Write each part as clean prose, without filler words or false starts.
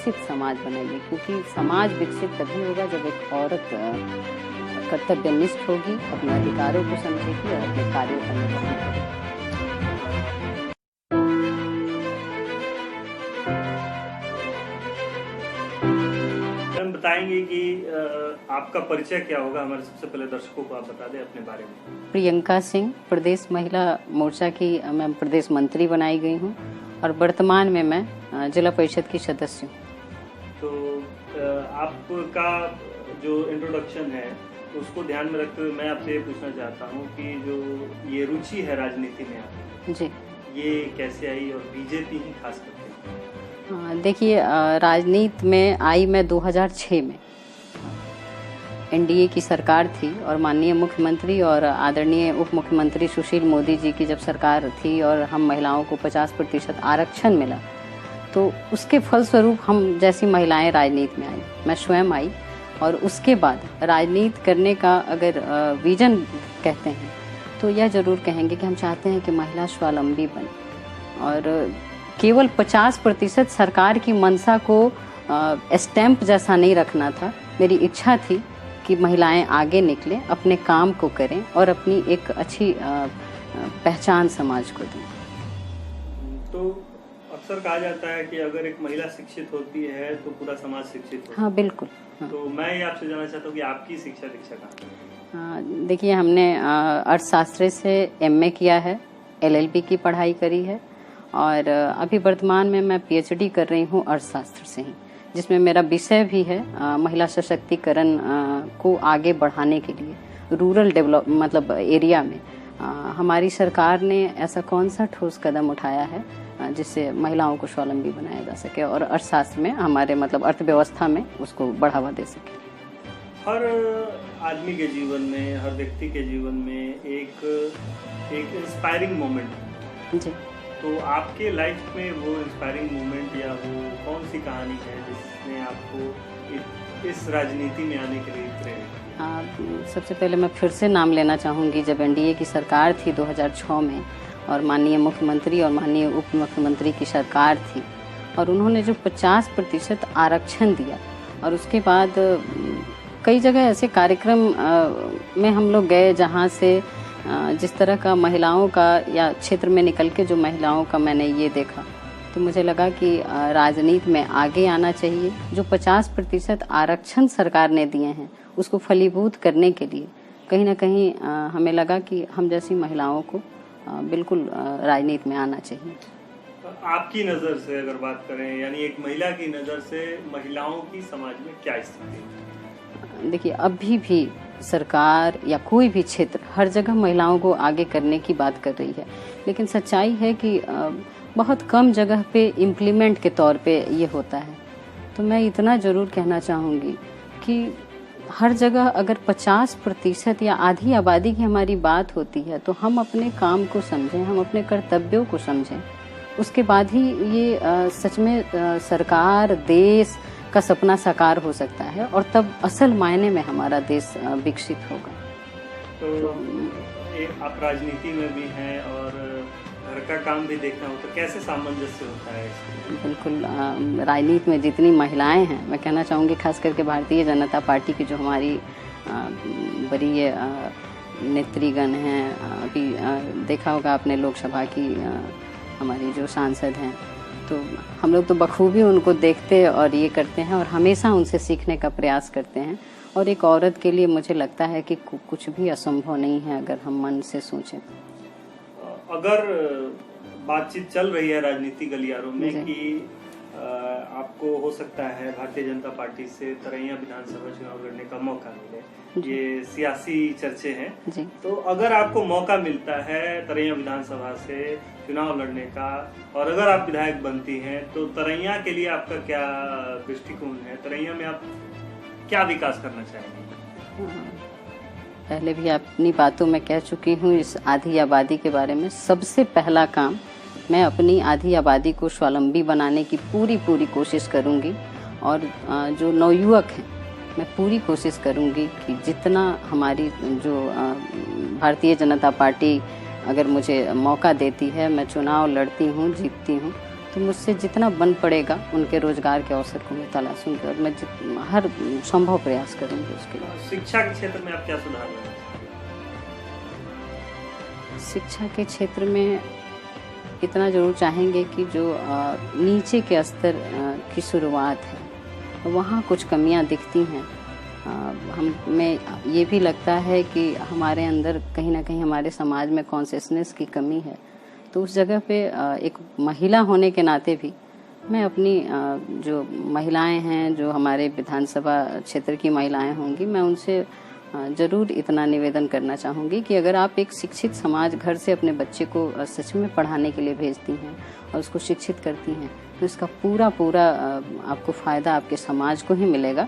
विकसित समाज बनाइए, क्योंकि समाज विकसित तभी होगा जब एक औरत कर्तव्यनिष्ठ होगी, अपने अधिकारों को समझेगी और अपने कार्यों का निर्वहन करेगी। हम बताएंगे कि आपका परिचय क्या होगा, हमारे सबसे पहले दर्शकों को आप बता दें अपने बारे में। प्रियंका सिंह, प्रदेश महिला मोर्चा की मैं प्रदेश मंत्री बनाई गई हूँ और वर्तमान में मैं जिला परिषद की सदस्य हूँ। तो आपका जो इंट्रोडक्शन है उसको ध्यान में रखते हुए मैं आपसे ये पूछना चाहता हूँ कि जो ये रुचि है राजनीति में आपकी, जी, ये कैसे आई और बीजेपी ही खास करके? देखिए, राजनीति में आई मैं 2006 में। एनडीए की सरकार थी और माननीय मुख्यमंत्री और आदरणीय उप मुख्यमंत्री सुशील मोदी जी की जब सरकार थी और हम महिलाओं को 50% आरक्षण मिला, तो उसके फलस्वरूप हम जैसी महिलाएं राजनीति में आई, मैं स्वयं आई। और उसके बाद राजनीति करने का अगर विजन कहते हैं तो यह जरूर कहेंगे कि हम चाहते हैं कि महिला स्वावलंबी बने। और केवल 50% सरकार की मंशा को स्टैंप जैसा नहीं रखना था। मेरी इच्छा थी कि महिलाएं आगे निकलें, अपने काम को करें और अपनी एक अच्छी पहचान समाज को दें। तो अक्सर कहा जाता है कि अगर एक महिला शिक्षित होती है तो पूरा समाज शिक्षित होता है। हाँ, बिल्कुल। हाँ। तो मैं ये आपसे जानना चाहता हूँ कि आपकी शिक्षा दीक्षा कहाँ है? देखिए, हमने अर्थशास्त्र से एमए किया है, एलएलबी की पढ़ाई करी है और अभी वर्तमान में मैं पीएचडी कर रही हूँ अर्थशास्त्र से ही, जिसमें मेरा विषय भी है महिला सशक्तिकरण को आगे बढ़ाने के लिए रूरल डेवलप मतलब एरिया में हमारी सरकार ने ऐसा कौन सा ठोस कदम उठाया है जिससे महिलाओं को स्वावलंबी बनाया जा सके और अर्थशास्त्र में हमारे मतलब अर्थव्यवस्था में उसको बढ़ावा दे सके। हर आदमी के जीवन में, हर व्यक्ति के जीवन में एक इंस्पायरिंग मोमेंट। जी, तो आपके लाइफ में वो इंस्पायरिंग मोमेंट या वो कौन सी कहानी है जिसने आपको इस राजनीति में आने के लिए प्रेरित? सबसे पहले मैं फिर से नाम लेना चाहूँगी, जब एनडीए की सरकार थी 2006 में और माननीय मुख्यमंत्री और माननीय उप मुख्यमंत्री की सरकार थी और उन्होंने जो 50% आरक्षण दिया और उसके बाद कई जगह ऐसे कार्यक्रम में हम लोग गए जहाँ से जिस तरह का महिलाओं का या क्षेत्र में निकल के जो महिलाओं का मैंने ये देखा, तो मुझे लगा कि राजनीति में आगे आना चाहिए। जो 50% आरक्षण सरकार ने दिए हैं उसको फलीभूत करने के लिए कहीं ना कहीं हमें लगा कि हम जैसी महिलाओं को बिल्कुल राजनीति में आना चाहिए। आपकी नज़र से अगर बात करें, यानी एक महिला की नज़र से महिलाओं की समाज में क्या स्थिति है? देखिए, अभी भी सरकार या कोई भी क्षेत्र हर जगह महिलाओं को आगे करने की बात कर रही है, लेकिन सच्चाई है कि बहुत कम जगह पे इम्प्लीमेंट के तौर पे ये होता है। तो मैं इतना ज़रूर कहना चाहूँगी कि हर जगह अगर 50% या आधी आबादी की हमारी बात होती है तो हम अपने काम को समझें, हम अपने कर्तव्यों को समझें, उसके बाद ही ये सच में सरकार देश का सपना साकार हो सकता है और तब असल मायने में हमारा देश विकसित होगा। तो आप राजनीति में भी हैं और घर का काम भी देखना हो, तो कैसे सामंजस्य होता है इसमें? बिल्कुल, राजनीति में जितनी महिलाएं हैं, मैं कहना चाहूँगी खास करके भारतीय जनता पार्टी की जो हमारी वरीय नेत्रीगण हैं, अभी देखा होगा आपने लोकसभा की हमारी जो सांसद हैं, तो हम लोग तो बखूबी उनको देखते और ये करते हैं और हमेशा उनसे सीखने का प्रयास करते हैं। और एक औरत के लिए मुझे लगता है कि कुछ भी असंभव नहीं है अगर हम मन से सोचें। अगर बातचीत चल रही है राजनीति गलियारों में कि आपको हो सकता है भारतीय जनता पार्टी से तरैया विधानसभा चुनाव लड़ने का मौका मिले, ये सियासी चर्चे हैं, तो अगर आपको मौका मिलता है तरैया विधानसभा से चुनाव लड़ने का और अगर आप विधायक बनती हैं, तो तरैया के लिए आपका क्या दृष्टिकोण है? तरैया में आप क्या विकास करना चाहेंगे? पहले भी अपनी बातों में कह चुकी हूँ इस आधी आबादी के बारे में। सबसे पहला काम, मैं अपनी आधी आबादी को स्वावलंबी बनाने की पूरी कोशिश करूँगी और जो नवयुवक हैं, मैं पूरी कोशिश करूँगी कि जितना हमारी जो भारतीय जनता पार्टी अगर मुझे मौका देती है, मैं चुनाव लड़ती हूँ, जीतती हूँ, तो मुझसे जितना बन पड़ेगा उनके रोजगार के अवसर को मैं तलाशूंगी और मैं हर संभव प्रयास करूंगी उसके लिए। शिक्षा के क्षेत्र में आप क्या सुधार लाना चाहते हैं? शिक्षा के क्षेत्र में इतना जरूर चाहेंगे कि जो नीचे के स्तर की शुरुआत है वहाँ कुछ कमियाँ दिखती हैं। हमें ये भी लगता है कि हमारे अंदर कहीं ना कहीं हमारे समाज में कॉन्शियसनेस की कमी है। तो उस जगह पे एक महिला होने के नाते भी मैं अपनी जो महिलाएं हैं, जो हमारे विधानसभा क्षेत्र की महिलाएं होंगी, मैं उनसे ज़रूर इतना निवेदन करना चाहूँगी कि अगर आप एक शिक्षित समाज घर से अपने बच्चे को सच में पढ़ाने के लिए भेजती हैं और उसको शिक्षित करती हैं तो इसका पूरा आपको फ़ायदा आपके समाज को ही मिलेगा।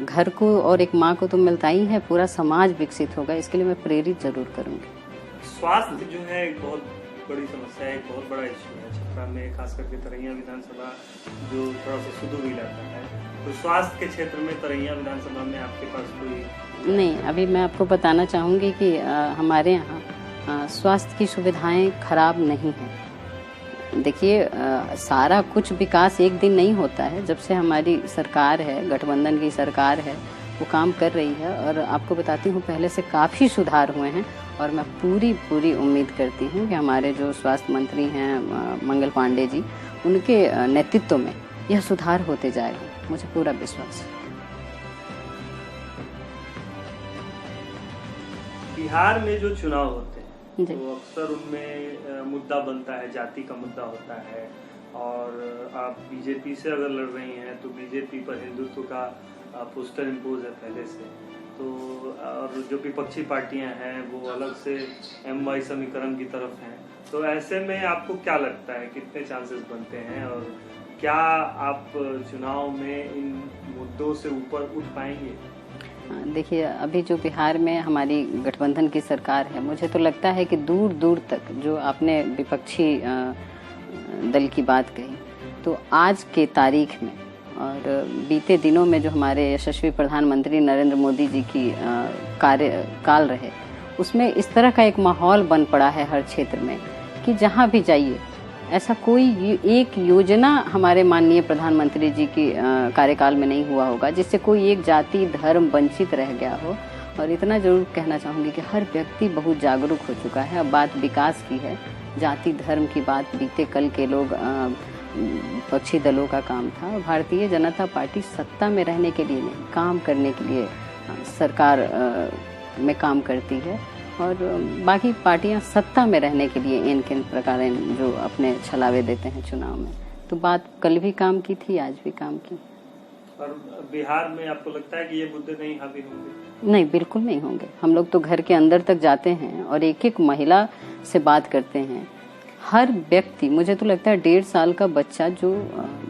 घर को और एक माँ को तो मिलता ही है, पूरा समाज विकसित होगा। इसके लिए मैं प्रेरित जरूर करूँगी। स्वास्थ्य जो है एक बहुत बड़ी समस्या है, एक बहुत बड़ा इश्यू है छपरा में, खास करके तरैया विधानसभा जो थोड़ा सा सुदूर इलाका है। तो स्वास्थ्य के क्षेत्र में तरैया विधानसभा में आपके पास कोई नहीं? अभी मैं आपको बताना चाहूँगी कि हमारे यहाँ स्वास्थ्य की सुविधाएं खराब नहीं हैं। देखिए, सारा कुछ विकास एक दिन नहीं होता है। जब से हमारी सरकार है, गठबंधन की सरकार है, वो काम कर रही है और आपको बताती हूँ पहले से काफ़ी सुधार हुए हैं और मैं पूरी उम्मीद करती हूँ कि हमारे जो स्वास्थ्य मंत्री हैं मंगल पांडे जी, उनके नेतृत्व में यह सुधार होते जाएगा, मुझे पूरा विश्वास है। बिहार में जो चुनाव होते हैं तो अक्सर उनमें मुद्दा बनता है, जाति का मुद्दा होता है और आप बीजेपी से अगर लड़ रही हैं तो बीजेपी पर हिंदुत्व का पोस्टर इम्पोज है पहले से। तो और जो विपक्षी पार्टियां हैं वो अलग से MY समीकरण की तरफ हैं। तो ऐसे में आपको क्या लगता है, कितने चांसेस बनते हैं और क्या आप चुनाव में इन मुद्दों से ऊपर उठ पाएंगे? देखिए, अभी जो बिहार में हमारी गठबंधन की सरकार है, मुझे तो लगता है कि दूर तक जो आपने विपक्षी दल की बात कही, तो आज के तारीख में और बीते दिनों में जो हमारे यशस्वी प्रधानमंत्री नरेंद्र मोदी जी की कार्यकाल रहे, उसमें इस तरह का एक माहौल बन पड़ा है हर क्षेत्र में कि जहाँ भी जाइए ऐसा कोई एक योजना हमारे माननीय प्रधानमंत्री जी की कार्यकाल में नहीं हुआ होगा जिससे कोई एक जाति धर्म वंचित रह गया हो। और इतना जरूर कहना चाहूँगी कि हर व्यक्ति बहुत जागरूक हो चुका है। अब बात विकास की है, जाति धर्म की बात बीते कल के लोग विपक्षी दलों का काम था। भारतीय जनता पार्टी सत्ता में रहने के लिए नहीं, काम करने के लिए सरकार में काम करती है और बाकी पार्टियां सत्ता में रहने के लिए इन किन प्रकार जो अपने छलावे देते हैं चुनाव में। तो बात कल भी काम की थी, आज भी काम की। और बिहार में आपको लगता है कि ये मुद्दे नहीं हावी होंगे? नहीं, बिल्कुल नहीं होंगे। हम लोग तो घर के अंदर तक जाते हैं और एक महिला से बात करते हैं। हर व्यक्ति, मुझे तो लगता है 1.5 साल का बच्चा जो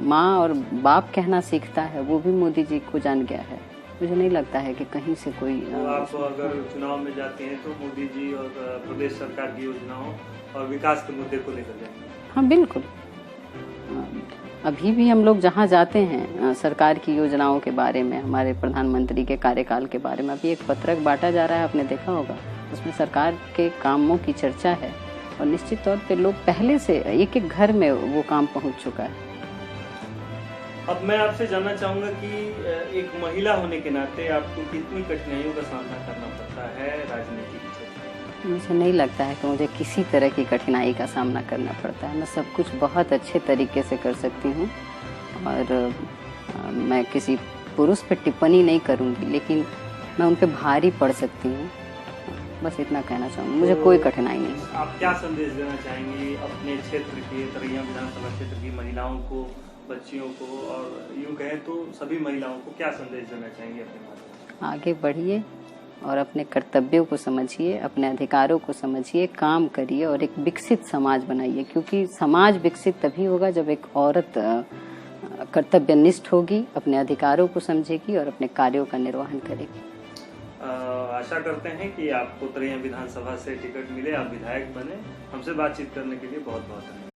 माँ और बाप कहना सीखता है वो भी मोदी जी को जान गया है। मुझे नहीं लगता है कि कहीं से कोई तो आप अगर चुनाव में जाते हैं तो मोदी जी और प्रदेश सरकार की योजनाओं और विकास के मुद्दे को लेकर जाएंगे? हाँ, बिल्कुल। अभी भी हम लोग जहाँ जाते हैं सरकार की योजनाओं के बारे में, हमारे प्रधानमंत्री के कार्यकाल के बारे में, अभी एक पत्रक बांटा जा रहा है, आपने देखा होगा, उसमें सरकार के कामों की चर्चा है और निश्चित तौर पे लोग पहले से एक घर में वो काम पहुँच चुका है। अब मैं आपसे जानना चाहूँगा कि एक महिला होने के नाते आपको कितनी कठिनाइयों का सामना करना पड़ता है राजनीति के क्षेत्र में? मुझे नहीं लगता है कि मुझे किसी तरह की कठिनाई का सामना करना पड़ता है। मैं सब कुछ बहुत अच्छे तरीके से कर सकती हूँ और मैं किसी पुरुष पर टिप्पणी नहीं करूँगी, लेकिन मैं उन पर भारी पड़ सकती हूँ। बस इतना कहना चाहूँगी, मुझे कोई कठिनाई नहीं है। आप क्या संदेश देना चाहेंगी अपने क्षेत्र के तरैया विधानसभा क्षेत्र की महिलाओं को, बच्चियों को और यूँ कहें तो सभी महिलाओं को क्या संदेश देना चाहेंगे अपने माध्यम से? आगे बढ़िए और अपने कर्तव्यों को समझिए, अपने अधिकारों को समझिए, काम करिए और एक विकसित समाज बनाइए, क्योंकि समाज विकसित तभी होगा जब एक औरत कर्तव्यनिष्ठ होगी, अपने अधिकारों को समझेगी और अपने कार्यों का निर्वहन करेगी। आशा करते हैं कि आपको तरैया विधानसभा से टिकट मिले, आप विधायक बने। हमसे बातचीत करने के लिए बहुत बहुत धन्यवाद।